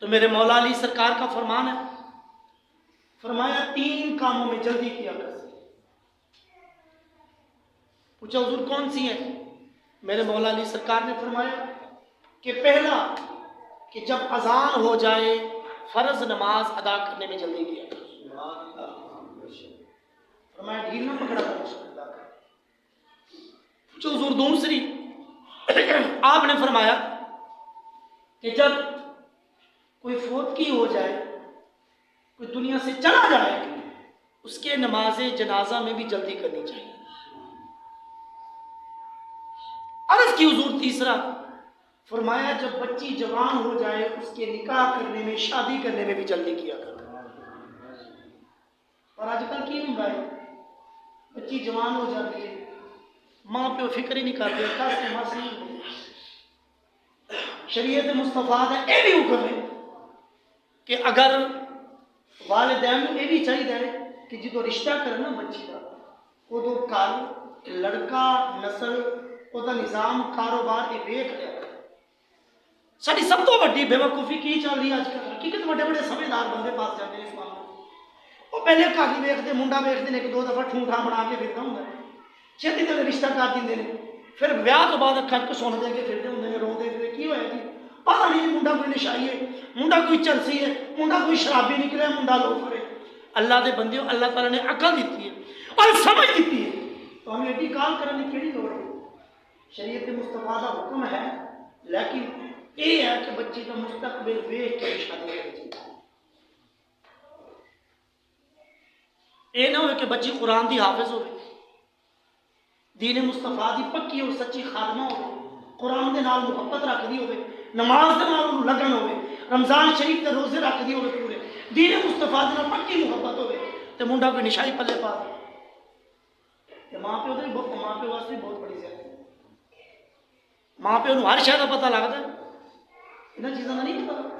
تو میرے مولا علی سرکار کا فرمان ہے، فرمایا 3 کاموں میں جلدی کیا کر۔ پوچھا حضور کون سی ہیں؟ میرے مولا علی سرکار نے فرمایا کہ پہلا کہ جب اذان ہو جائے فرض نماز ادا کرنے میں جلدی کیا کر۔ فرمایا ڈھیل نہ پکڑا کر۔ پوچھا حضور دوسری؟ آپ نے فرمایا کہ جب کوئی فوتگی ہو جائے، کوئی دنیا سے چلا جائے، اس کے نماز جنازہ میں بھی جلدی کرنی چاہیے۔ عرض کی حضور تیسرا؟ فرمایا جب بچی جوان ہو جائے اس کے نکاح کرنے میں، شادی کرنے میں بھی جلدی کیا کرو۔ اور آج کل کی نہیں بھائی، بچی جوان ہو جاتی ہے، ماں پہ فکر ہی نہیں کرتے، کس کے ماں سے نہیں ہوتی۔ شریعت مصطفیٰ کا یہ بھی حکم ہے کہ اگر والدین یہ بھی چاہیے کہ جدو رشتہ کرنا بچی کا، ادو کل لڑکا نسل وہ نظام کاروبار یہ ویخ لیا۔ ساری سب تو بڑی بے وقوفی کی چل رہی ہے آج کل، حقیقت بڑے بڑے سمجھدار بندے پاس جاتے ہیں اس معاملے میں، وہ پہلے کاغی ویختے منڈا ویختے ہیں کہ 2 دفعہ ٹھونٹا بنا کے پھرتا ہوں چھتی دل رشتہ کر دیں، پھر بیاہ تو بعد اکھا کو سن دے کے پھرتے ہوں روتے پھرتے کی ہوا جی پتا نہیں منڈا کوئی نشائی ہے، منڈا کوئی چلسی ہے، منڈا کوئی شرابی نکلے، منڈا لوفر ہے۔ اللہ دے بندیوں اللہ تعالیٰ نے عقل دیتی ہے اور سمجھ دیتی ہے، تو ہمیں ایڈی کال کرنے کی کیڑی لوڑ ہے؟ شریعت مصطفیٰ کا حکم ہے، لیکن یہ ہے کہ بچی کا مستقبل ویخ کے شادی کرنی چاہیے۔ یہ نہ ہو کہ بچی قرآن دی حافظ ہو، دین مصطفیٰ دی پکی اور سچی خادمہ ہو، قرآن دے نال محبت رکھ دی ہوئے، نماز دے نال لگن ہوئے، رمضان شریف کے روزے رکھ دی ہوئے، پورے دین مصطفیٰ دے نال پکی محبت ہوئے، تو منڈا کوئی نشائی پلے پا دے، ماں پیو دے ماں پیو واسطے بہت بڑی زیادتی ہے۔ ماں پیو ہر شے کا پتہ لگتا ہے، انہاں چیزاں کا نہیں پتہ۔